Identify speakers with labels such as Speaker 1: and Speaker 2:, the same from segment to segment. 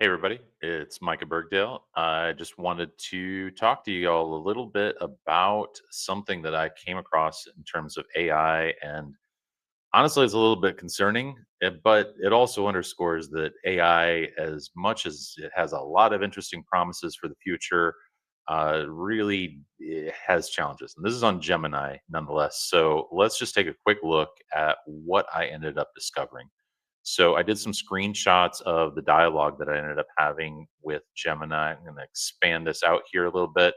Speaker 1: Hey everybody, it's Micah Bergdale. I just wanted to talk to you all a little bit about something that I came across in terms of AI, and honestly, it's a little bit concerning, but it also underscores that AI, as much as it has a lot of interesting promises for the future, really has challenges. And this is on Gemini nonetheless. So let's just take a quick look at what I ended up discovering. So I did some screenshots of the dialogue that I ended up having with Gemini. I'm going to expand this out here a little bit.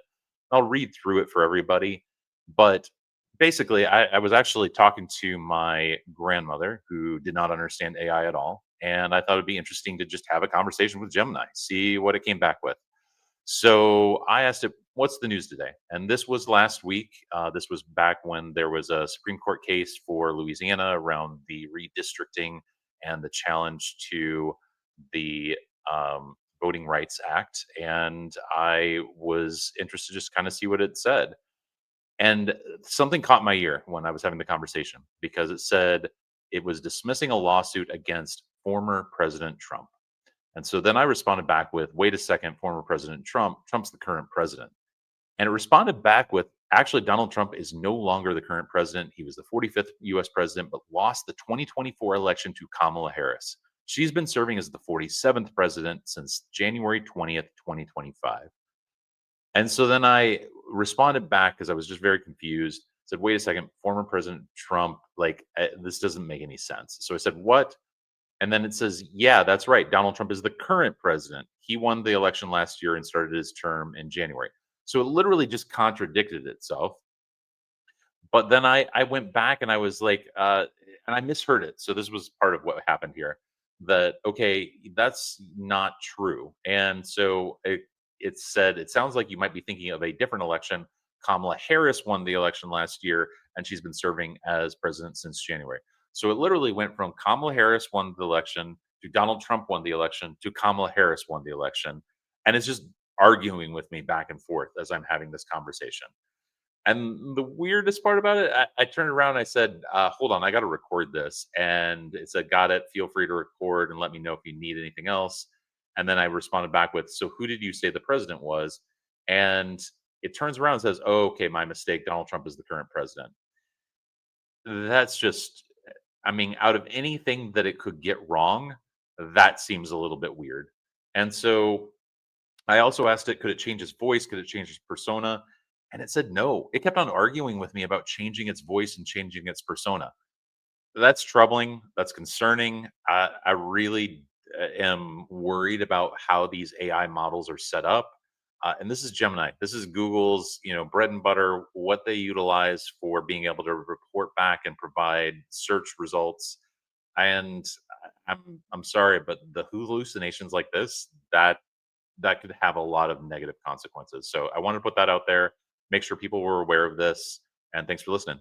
Speaker 1: I'll read through it for everybody. But basically, I was actually talking to my grandmother who did not understand AI at all. And I thought it'd be interesting to just have a conversation with Gemini, see what it came back with. So I asked it, "What's the news today?" And this was last week. This was back when there was a Supreme Court case for Louisiana around the redistricting and the challenge to the Voting Rights Act. And I was interested to just kind of see what it said. And something caught my ear when I was having the conversation because it said it was dismissing a lawsuit against former President Trump. And so then I responded back with, "Wait a second, former President Trump, Trump's the current president." And it responded back with, "Actually, Donald Trump is no longer the current president. He was the 45th US president, but lost the 2024 election to Kamala Harris. She's been serving as the 47th president since January 20th, 2025." And so then I responded back because I was just very confused. Said, "Wait a second, former President Trump, like, this doesn't make any sense." So I said, "What?" And then it says, "Yeah, that's right. Donald Trump is the current president. He won the election last year and started his term in January." So it literally just contradicted itself. But then I went back and I was like, and I misheard it. So this was part of what happened here. That okay, that's not true. And so it said it sounds like you might be thinking of a different election. Kamala Harris won the election last year, and she's been serving as president since January. So it literally went from Kamala Harris won the election to Donald Trump won the election to Kamala Harris won the election, and it's just arguing with me back and forth as I'm having this conversation. And the weirdest part about it, I turned around and I said, "Hold on, I got to record this." And it said, "Got it. Feel free to record and let me know if you need anything else." And then I responded back with, "So who did you say the president was?" And it turns around and says, "Oh, okay, my mistake. Donald Trump is the current president." That's just, I mean, out of anything that it could get wrong, that seems a little bit weird. And so I also asked it, could it change its voice? Could it change its persona? And it said no. It kept on arguing with me about changing its voice and changing its persona. That's troubling. That's concerning. I really am worried about how these AI models are set up. And this is Gemini. This is Google's, bread and butter. What they utilize for being able to report back and provide search results. And I'm sorry, but the hallucinations like this, that could have a lot of negative consequences. So I want to put that out there, make sure people were aware of this. And thanks for listening.